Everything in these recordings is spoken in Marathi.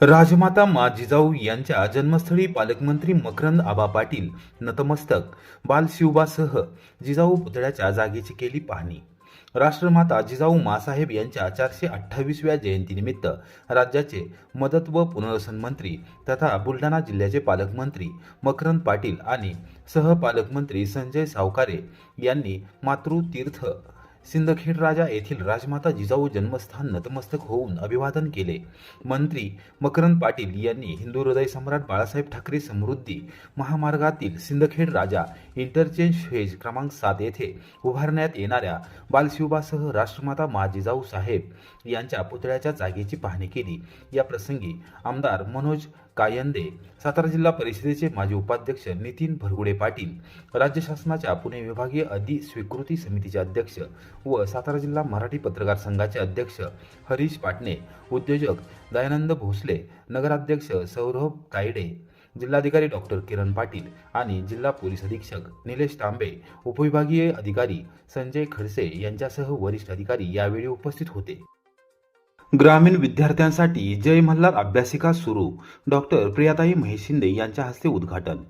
राजमाता मा जिजाऊ यांच्या जन्मस्थळी पालकमंत्री मकरंद आबा पाटील नतमस्तक, बालशिवबासह जिजाऊ पुतळ्याच्या जागेची केली पाहणी। राष्ट्रमाता जिजाऊ मासाहेब यांच्या 428व्या जयंतीनिमित्त राज्याचे मदत व पुनर्वसन मंत्री तथा बुलढाणा जिल्ह्याचे पालकमंत्री मकरंद पाटील आणि सहपालकमंत्री संजय सावकारे यांनी मातृतीर्थ सिंदखेडराजा येथील राजमाता जिजाऊ जन्मस्थान नतमस्तक होऊन अभिवादन केले। मंत्री मकरंद पाटील यांनी हिंदू हृदय सम्राट बाळासाहेब ठाकरे समृद्धी महामार्गातील सिंदखेड राजा इंटरचेंज फेज क्रमांक 7 येथे उभारण्यात येणाऱ्या बालशिवबासह राष्ट्रमाता मा जिजाऊ साहेब यांच्या पुतळ्याच्या जागेची पाहणी केली। या प्रसंगी आमदार मनोज कायंदे, सातारा जिल्हा परिषदेचे माजी उपाध्यक्ष नितीन भरगुडे पाटील, राज्य शासनाच्या पुणे विभागीय अधिस्वीकृती समितीचे अध्यक्ष व सातारा जिल्हा मराठी पत्रकार संघाचे अध्यक्ष हरीश पाटणे, उद्योजक दयानंद भोसले, नगराध्यक्ष सौरभ तायडे, जिल्हाधिकारी डॉक्टर किरण पाटील आणि जिल्हा पोलीस अधीक्षक निलेश तांबे, उपविभागीय अधिकारी संजय खडसे यांच्यासह वरिष्ठ अधिकारी यावेळी उपस्थित होते। ग्रामीण विद्यार्थ्यांसाठी जय मल्हार अभ्यासिका सुरू, डॉक्टर प्रियाताई महेशिंदे यांच्या हस्ते उद्घाटन।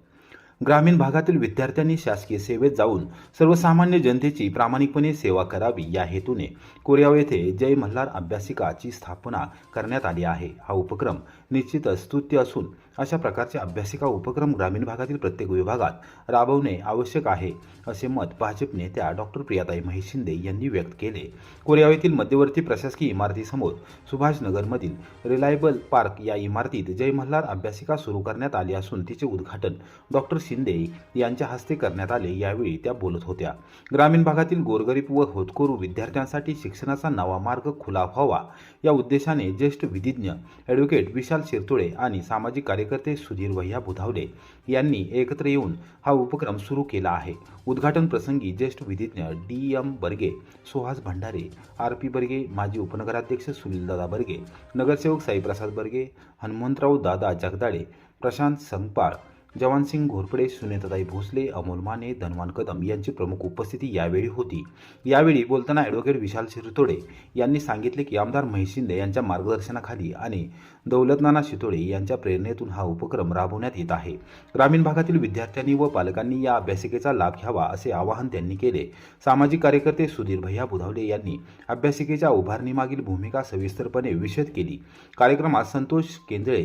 ग्रामीण भागातील विद्यार्थ्यांनी शासकीय सेवेत जाऊन सर्वसामान्य जनतेची प्रामाणिकपणे सेवा करावी या हेतूने कोरेगाव येथे जय मल्हार अभ्यासिकाची स्थापना करण्यात आली आहे। हा उपक्रम निश्चितच स्तुत्य असून अशा प्रकारचे अभ्यासिका उपक्रम ग्रामीण भागातील प्रत्येक विभागात राबवणे आवश्यक आहे, असे मत भाजप नेत्या डॉक्टर प्रियाताई महेशिंदे यांनी व्यक्त केले। कोरेगाव येथील मध्यवर्ती प्रशासकीय इमारतीसमोर सुभाषनगरमधील रिलायबल पार्क या इमारतीत जय मल्हार अभ्यासिका सुरू करण्यात आली असून तिचे उद्घाटन डॉक्टर शिंदे यांच्या हस्ते करण्यात आले। यावेळी त्या बोलत होत्या। ग्रामीण भागातील गोरगरीब व होतकरू विद्यार्थ्यांसाठी शिक्षणाचा नवा मार्ग खुला व्हावा या उद्देशाने ज्येष्ठ विधिज्ञ ॲडव्होकेट विशाल शिरतोळे आणि सामाजिक कार्यकर्ते सुधीर भैया बुधावले यांनी एकत्र येऊन हा उपक्रम सुरू केला आहे। उद्घाटन प्रसंगी ज्येष्ठ विधिज्ञ DM बर्गे, सुहास भंडारे, RP बर्गे, माजी उपनगराध्यक्ष सुनीलदादा बर्गे, नगरसेवक साईप्रसाद बर्गे, हनुमंतराव दादा जगदाळे, प्रशांत संगपाळ, जवानसिंग घोरपडे, सुनेताताई भोसले, अमोल माने, धनवान कदम यांची प्रमुख उपस्थिती यावेळी होती। यावेळी बोलताना ॲडव्होकेट विशाल शिरतोळे यांनी सांगितले की आमदार महेशिंदे यांच्या मार्गदर्शनाखाली आणि दौलतनाना शितोळे यांच्या प्रेरणेतून हा उपक्रम राबवण्यात येत आहे। ग्रामीण भागातील विद्यार्थ्यांनी व पालकांनी या अभ्यासिकेचा लाभ घ्यावा असे आवाहन त्यांनी केले। सामाजिक कार्यकर्ते सुधीर भैया बुधावले यांनी अभ्यासिकेच्या उभारणीमागील भूमिका सविस्तरपणे विशद केली। कार्यक्रमात संतोष केंद्रे,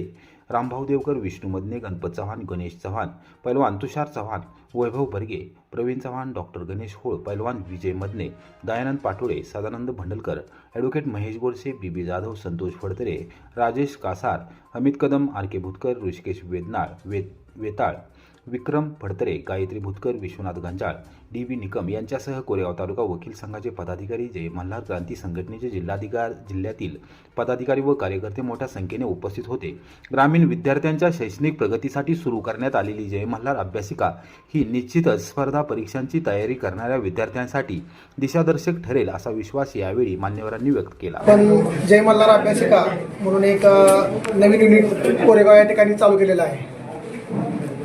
रामभाऊ देवकर, विष्णू मदने, गणपत चव्हाण, गणेश चव्हाण, पैलवान तुषार चव्हाण, वैभव बर्गे, प्रवीण चव्हाण, डॉक्टर गणेश होळ, पैलवान Vijay Madane, Dayanand Patole, Sadanand Bhandalkar, advocate Mahesh Godse, BB Jadhav, Santosh Phadtare, Rajesh Kasar, Amit Kadam, RK Bhutkar, Rushikesh Vetal, Vikram Phadtare, Gayatri Bhutkar, Vishwanath Ganjal, DB Nikam यांच्यासह कोरेगाव तालुका वकील संघाचे पदाधिकारी, जय मल्हार क्रांती संघटनेचे जिल्ह्यातील पदाधिकारी व कार्यकर्ते मोठ्या संख्येने उपस्थित होते। ग्रामीण विद्यार्थ्यांच्या शैक्षणिक प्रगतीसाठी सुरू करण्यात आलेली जय मल्हार अभ्यासिका ही निश्चितच स्पर्धा परीक्षांची तयारी करणाऱ्या विद्यार्थ्यांसाठी दिशादर्शक ठरेल असा विश्वास यावेळी मान्यवरांनी व्यक्त केला। पण जय मल्हार अभ्यासिका म्हणून एक नवीन युनिट कोरेगाव या ठिकाणी चालू केलेलं आहे।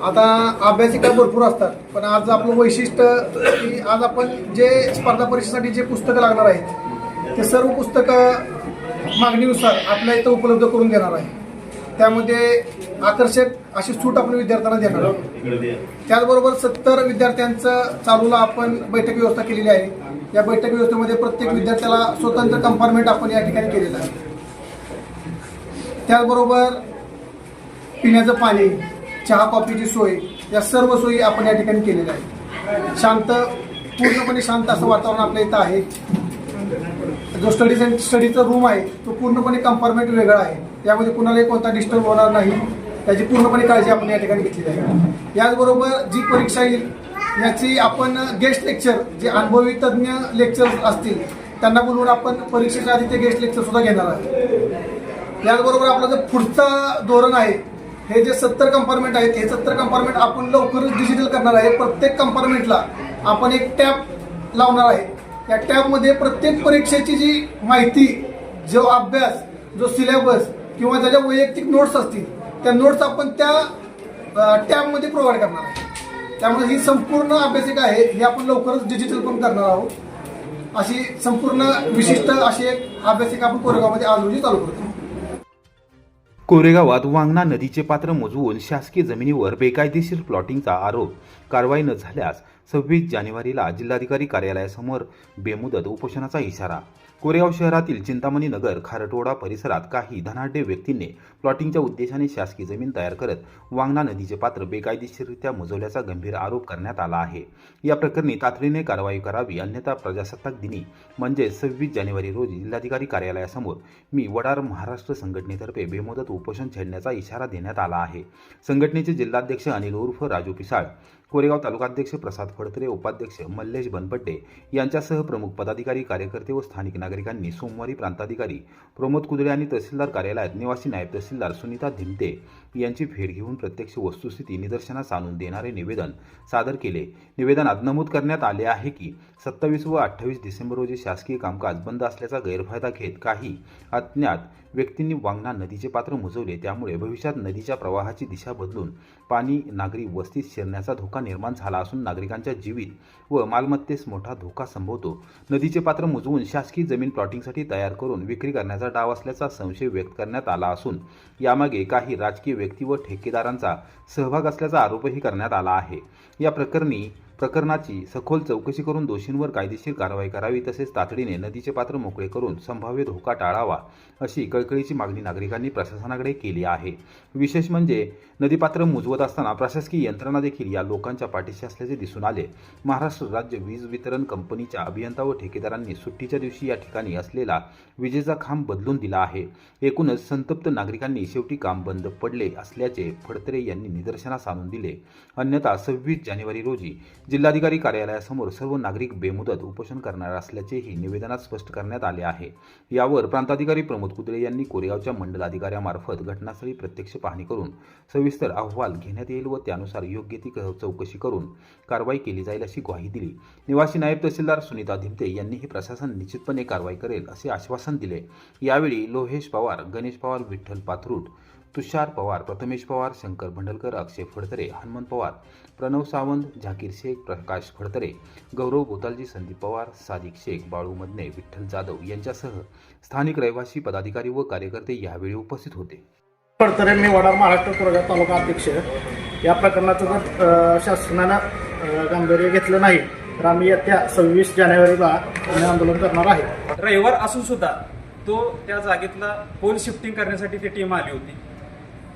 आता अभ्यासिका भरपूर असतात, पण आज आपलं वैशिष्ट्य की आज आपण जे स्पर्धा परीक्षेसाठी जे पुस्तकं लागणार आहेत ते सर्व पुस्तकं मागणीनुसार आपल्या इथं उपलब्ध करून देणार आहे। त्यामध्ये आकर्षक अशी सूट आपण विद्यार्थ्यांना देणार आहोत। त्याचबरोबर 70 विद्यार्थ्यांचं चालूला आपण बैठक व्यवस्था केलेली आहे। या बैठक व्यवस्थेमध्ये प्रत्येक विद्यार्थ्याला स्वतंत्र कंपार्टमेंट आपण या ठिकाणी केलेलं आहे। त्याचबरोबर पिण्याचं पाणी, चहा कॉफीची सोय, या सर्व सोयी आपण या ठिकाणी केलेल्या आहेत। पूर्णपणे शांत असं वातावरण आपल्या इथं आहे। जो स्टडीचा रूम आहे तो पूर्णपणे कंपार्टमेंट वेगळा आहे। त्यामध्ये कुणालाही कोणता डिस्टर्ब होणार नाही याची पूर्णपणे काळजी आपण या ठिकाणी घेतलेली आहे। याचबरोबर जी परीक्षा येईल याची आपण गेस्ट लेक्चर, जे अनुभवी तज्ज्ञ लेक्चर असतील त्यांना बोलवून आपण परीक्षेच्या आधी ते गेस्ट लेक्चर सुद्धा घेणार आहे। याचबरोबर आपलं जे पुढचं धोरण आहे, हे जे 70 कंपार्टमेंट आहेत, हे 70 कंपार्टमेंट आपण लवकरच डिजिटल करणार आहे। प्रत्येक कंपार्टमेंटला आपण एक टॅब लावणार आहे। या टॅबमध्ये प्रत्येक परीक्षेची जी माहिती, जो अभ्यास, जो सिलेबस किंवा ज्याच्या वैयक्तिक नोट्स असतील त्या नोट्स आपण त्या टॅबमध्ये प्रोव्हाइड करणार आहे। त्यामुळे ही संपूर्ण अभ्यासिका आहे ही आपण लवकरच डिजिटल पण करणार आहोत। अशी संपूर्ण विशिष्ट अशी एक अभ्यासिका आपण कोरेगावमध्ये आज रोजी चालू करतो। कोरेगावात वांगणा नदीचे पात्र मोजवून शासकीय जमिनीवर बेकायदेशीर प्लॉटिंगचा आरोप. कारवाई न झाल्यास 26 जानेवारीला जिल्हाधिकारी कार्यालयासमोर बेमुदत उपोषणाचा इशारा. कोरेगाव शहरातील चिंतामणी नगर खारटोडा परिसरात काही धनाढ्य व्यक्तींनी प्लॉटिंगच्या उद्देशाने शासकीय जमीन तयार करत वांगणा नदीचे पात्र बेकायदेशीररित्या मोजवल्याचा गंभीर आरोप करण्यात आला आहे. या प्रकरणी तातडीने कारवाई करावी, अन्यथा प्रजासत्ताक दिनी म्हणजे 26 जानेवारी रोजी जिल्हाधिकारी कार्यालयासमोर मी वडार महाराष्ट्र संघटनेतर्फे बेमुदत उपोषण छेडण्याचा इशारा देण्यात आला आहे. संघटनेचे जिल्हाध्यक्ष अनिल उर्फ राजू पिसाळ, कोरेगाव तालुकाध्यक्ष प्रसाद फडतरे, उपाध्यक्ष मल्लेश बनपट्टे यांच्यासह प्रमुख पदाधिकारी, कार्यकर्ते व स्थानिक नागरिकांनी सोमवारी प्रांताधिकारी प्रमोद कुदळे आणि तहसीलदार कार्यालयात निवासी नायब तहसीलदार सुनीता धिमते यांची भेट घेऊन प्रत्यक्ष वस्तुस्थिती निदर्शनास आणून देणारे निवेदन सादर केले. निवेदनात नमूद करण्यात आले आहे की 27 व 28 डिसेंबर रोजी शासकीय कामकाज बंद असल्याचा गैरफायदा घेत काही अज्ञात व्यक्तींनी वांगणा नदीचे पात्र मोजवले. त्यामुळे भविष्यात नदीच्या प्रवाहाची दिशा बदलून पाणी नागरी वस्तीत शिरण्याचा धोका निर्माण झाला असून नागरिकांच्या जीवित व मालमत्तेस मोठा धोका संभवतो. नदीचे पात्र मोजवून शासकीय जमीन प्लॉटिंगसाठी तयार करून विक्री करण्याचा डाव असल्याचा संशय व्यक्त करण्यात आला असून यामागे काही राजकीय व्यक्ती व ठेकेदारांचा सहभाग असल्याचा आरोपही करण्यात आला आहे. या प्रकरणाची सखोल चौकशी करून दोषींवर कायदेशीर कारवाई करावी, तसेच तातडीने नदीचे पात्र मोकळे करून संभाव्य धोका टाळावा अशी कळकळीची मागणी नागरिकांनी प्रशासनाकडे केली आहे. विशेष म्हणजे नदीपात्र मोजवत असताना प्रशासकीय यंत्रणा देखील या लोकांच्या पाठीशी असल्याचे दिसून आले. महाराष्ट्र राज्य वीज वितरण कंपनीच्या अभियंता व ठेकेदारांनी सुट्टीच्या दिवशी या ठिकाणी असलेला विजेचा खांब बदलून दिला आहे. एकूणच संतप्त नागरिकांनी शेवटी काम बंद पडले असल्याचे फडतरे यांनी निदर्शनास आणून दिले. अन्यथा 26 जानेवारी रोजी जिल्हाधिकारी कार्यालयासमोर सर्व नागरिक बेमुदत उपोषण करणार असल्याचेही निवेदनात स्पष्ट करण्यात आले आहे. यावर प्रांताधिकारी प्रमोद कुदळे यांनी कोरेगावच्या मंडलाधिकाऱ्यांमार्फत घटनास्थळी प्रत्यक्ष पाहणी करून सविस्तर अहवाल घेण्यात येईल व त्यानुसार योग्य ती चौकशी करून कारवाई केली जाईल अशी ग्वाही दिली. निवासी नायब तहसीलदार सुनीता धिमते यांनीही प्रशासन निश्चितपणे कारवाई करेल असे आश्वासन दिले. यावेळी लोहेश पवार, गणेश पवार, विठ्ठल पाथरूट, तुषार पवार, प्रथमेश पवार, शंकर भंडलकर, अक्षय फडतरे, हनुमंत पवार, प्रणव सावंत, झाकीर शेख, प्रकाश फडतरे, गौरव गोतालजी, संदीप पवार, सादिक शेख, बाळू मदने, विठ्ठल जाधव यांच्यासह स्थानिक रहिवासी, पदाधिकारी व कार्यकर्ते यावेळी उपस्थित होते. फडतरे, मी वडार महाराष्ट्र कोरेगाव तालुका अध्यक्ष. या प्रकरणाचं जर शासनानं गांभीर्य घेतलं नाही तर आम्ही येत्या 26 जानेवारीला आंदोलन करणार आहे. रविवार असून सुद्धा तो त्या जागेतला पोल शिफ्टिंग करण्यासाठी ती टीम आली होती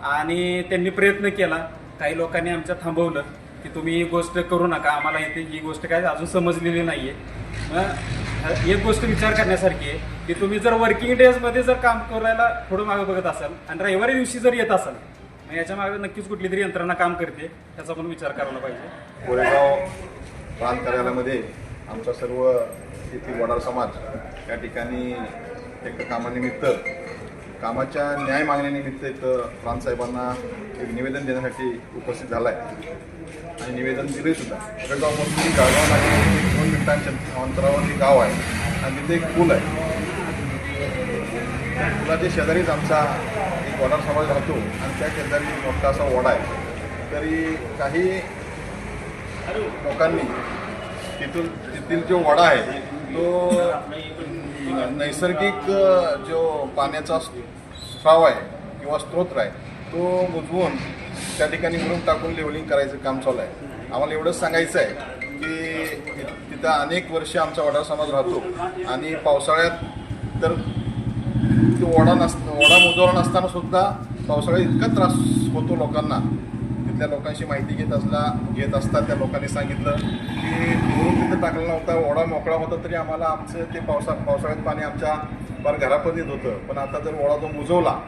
आणि त्यांनी प्रयत्न केला. काही लोकांनी आमच्या थांबवलं की तुम्ही ही गोष्ट करू नका, आम्हाला इथे ही गोष्ट काय अजून समजलेली नाही आहे. एक गोष्ट विचार करण्यासारखी आहे की तुम्ही जर वर्किंग डेजमध्ये जर काम करायला थोडं मागे बघत असाल आणि रविवारी दिवशी जर येत असाल मग याच्या मागे नक्कीच कुठली तरी यंत्रणा काम करते, त्याचा पण विचार करायला पाहिजे. कोरेगाव प्रांत कार्यालयामध्ये आमचा सर्व येथील वडार समाज या ठिकाणी एक कामानिमित्त, कामाच्या न्याय मागण्यानिमित्त इथं प्रांत साहेबांना एक निवेदन देण्यासाठी उपस्थित झाला आहे आणि निवेदन दिले सुद्धा. कोरेगावपासून गाळगाव लागेल 2 मिनिटांच्या अंतरावर हे गाव आहे आणि तिथे एक पूल आहे. पुलाच्या शेजारीच आमचा एक वडार समाज राहतो आणि त्या शेजारी मोठा असा वडा आहे. तरी काही लोकांनी तेथील जो वडा आहे तो नैसर्गिक जो पाण्याचा स्राव आहे किंवा स्त्रोत आहे तो बुजवून त्या ठिकाणी मुरुम टाकून लेवलिंग करायचं काम चालू आहे. आम्हाला एवढंच सांगायचं आहे की तिथं अनेक वर्ष आमचा वडार समाज राहतो आणि पावसाळ्यात तर तो वडा मुजवला नसताना सुद्धा पावसाळ्यात इतका त्रास होतो लोकांना. तिथल्या लोकांशी माहिती घेत असता त्या लोकांनी सांगितलं की मुरुम तिथं टाकलेला नव्हता, वडा मोकळा होता तरी आम्हाला आमचं ते पावसाळ्यात पाणी आमच्या फार घरापर्यंत होतं. पण आता जर वडा तो मुजवला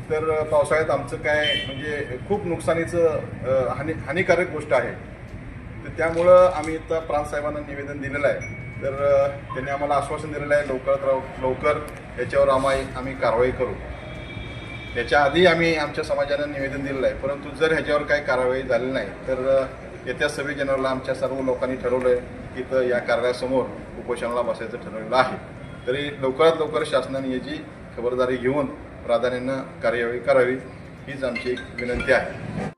तर पावसाळ्यात आमचं काय म्हणजे खूप नुकसानीचं हानिकारक गोष्ट आहे. तर त्यामुळं आम्ही इथं प्रांत साहेबांना निवेदन दिलेलं आहे. तर त्यांनी आम्हाला आश्वासन दिलेलं आहे लवकर याच्यावर आम्ही कारवाई करू. याच्या आधी आम्ही आमच्या समाजानं निवेदन दिलेलं आहे. परंतु जर ह्याच्यावर काही कारवाई झाली नाही तर येत्या 26 जानेवारीला आमच्या सर्व लोकांनी ठरवलं आहे की इथं या कार्यालयासमोर उपोषणाला बसायचं ठरवलेलं आहे. तरी लवकरात लवकर शासनाने याची खबरदारी घेऊन प्राधान्यानं कार्यवाही करावी हीच आमची एक विनंती आहे.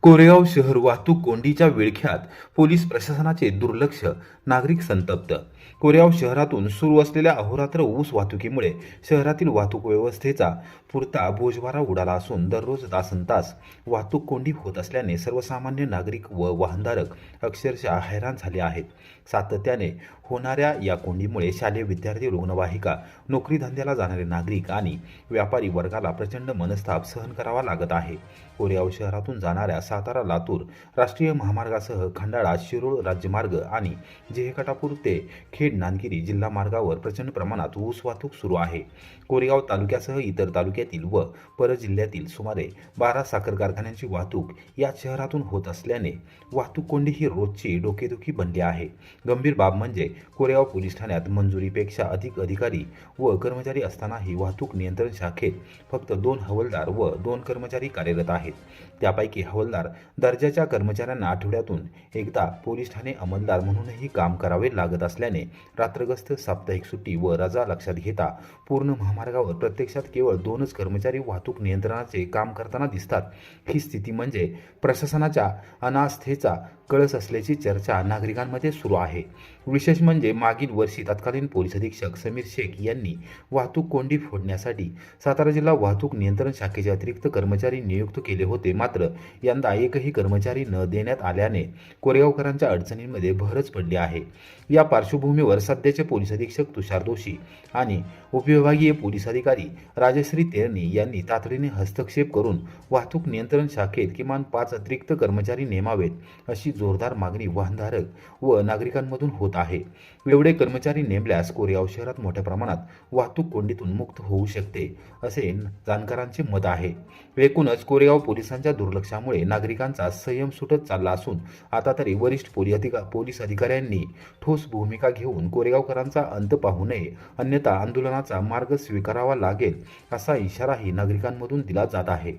कोरेगाव शहर वाहतूक कोंडीच्या विळख्यात पोलीस प्रशासनाचे दुर्लक्ष, नागरिक संतप्त. कोरेगाव शहरातून सुरू असलेल्या अहोरात्र ऊस वाहतुकीमुळे शहरातील वाहतूक व्यवस्थेचा पुरता बोजवारा उडाला असून दररोज तासनतास वाहतूक कोंडी होत असल्याने सर्वसामान्य नागरिक व वाहनधारक अक्षरशः हैराण झाले आहेत. सातत्याने होणाऱ्या या कोंडीमुळे शालेय विद्यार्थी, रुग्णवाहिका, नोकरी धंद्याला जाणारे नागरिक आणि व्यापारी वर्गाला प्रचंड मनस्ताप सहन करावा लागत आहे. कोरेगाव शहरातून जाणाऱ्या सातारा लातूर राष्ट्रीय महामार्गासह खंडाळा शिरोळ राज्यमार्ग आणि जेहेकटापूर ते खेड नांदगिरी जिल्हा मार्गावर प्रचंड प्रमाणात ऊस वाहतूक सुरू आहे. कोरेगाव तालुक्यासह इतर तालुक्यातील व परजिल्ह्यातील सुमारे 12 साखर कारखान्यांची वाहतूक या शहरातून होत असल्याने वाहतूक कोंडी ही रोजची डोकेदुखी बनली आहे. गंभीर बाब म्हणजे कोरेगाव पोलीस ठाण्यात मंजुरीपेक्षा अधिक अधिकारी व कर्मचारी असतानाही वाहतूक नियंत्रण शाखेत फक्त 2 हवालदार व 2 कर्मचारी कार्यरत आहेत. त्यापैकी हवालदार दर्जाच्या कर्मचाऱ्यांना आठवड्यातून एकदा पोलीस ठाणे अंमलदार म्हणूनही काम करावे लागत असल्याने रात्रगस्त, साप्ताहिक सुट्टी व रजा लक्षात घेता पूर्ण महामार्गावर प्रत्यक्षात केवळ 2च कर्मचारी वाहतूक नियंत्रणाचे काम करताना दिसतात. ही स्थिती म्हणजे प्रशासनाच्या अनास्थेचा कळस असल्याची चर्चा नागरिकांमध्ये सुरू आहे. विशेष म्हणजे मागील वर्षी तत्कालीन पोलीस अधीक्षक समीर शेख यांनी वाहतूक कोंडी फोडण्यासाठी सातारा जिल्हा वाहतूक नियंत्रण शाखेचे अतिरिक्त कर्मचारी नियुक्त केले होते. मात्र यंदा एकही कर्मचारी न देण्यात आल्याने कोरेगावकरांच्या अडचणींमध्ये भरच पडली आहे. या पार्श्वभूमीवर सध्याचे पोलीस अधीक्षक तुषार दोशी आणि उपविभागीय पोलीस अधिकारी राजश्री तेरणी यांनी तातडीने हस्तक्षेप करून वाहतूक नियंत्रण शाखेत किमान 5 अतिरिक्त कर्मचारी नेमावेत अशी जोरदार मागणी वाहनधारक व नागरिकांमधून होत आहे. एवढे कर्मचारी नेमल्यास कोरेगाव शहरात मोठ्या प्रमाणात वाहतूक कोंडीतून मुक्त होऊ शकते असे जाणकारांचे मत आहे. एकूणच कोरेगाव पोलिसांच्या दुर्लक्षामुळे नागरिकांचा संयम सुटत चालला असून आता तरी वरिष्ठ पोलीस अधिकाऱ्यांनी ठोस भूमिका घेऊन कोरेगावकरांचा अंत पाहू नये, अन्यथा आंदोलनाचा मार्ग स्वीकारावा लागेल असा इशाराही नागरिकांमधून दिला जात आहे.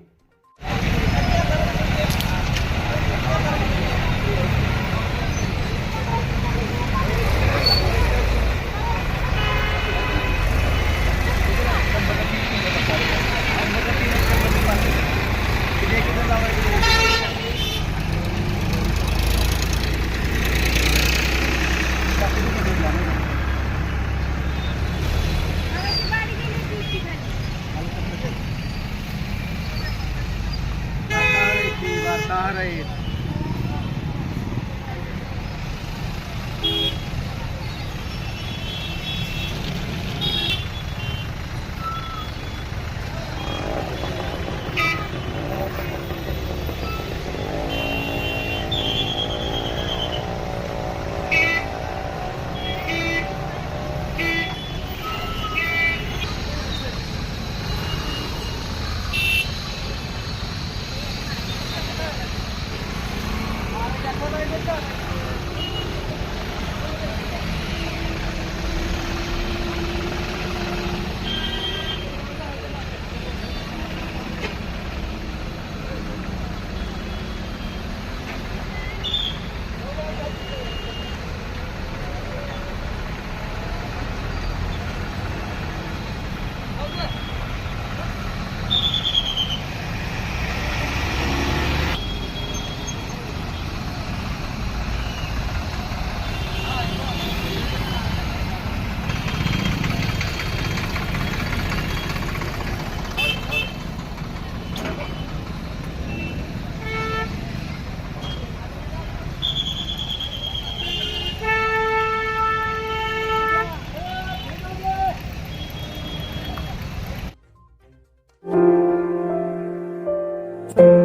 you.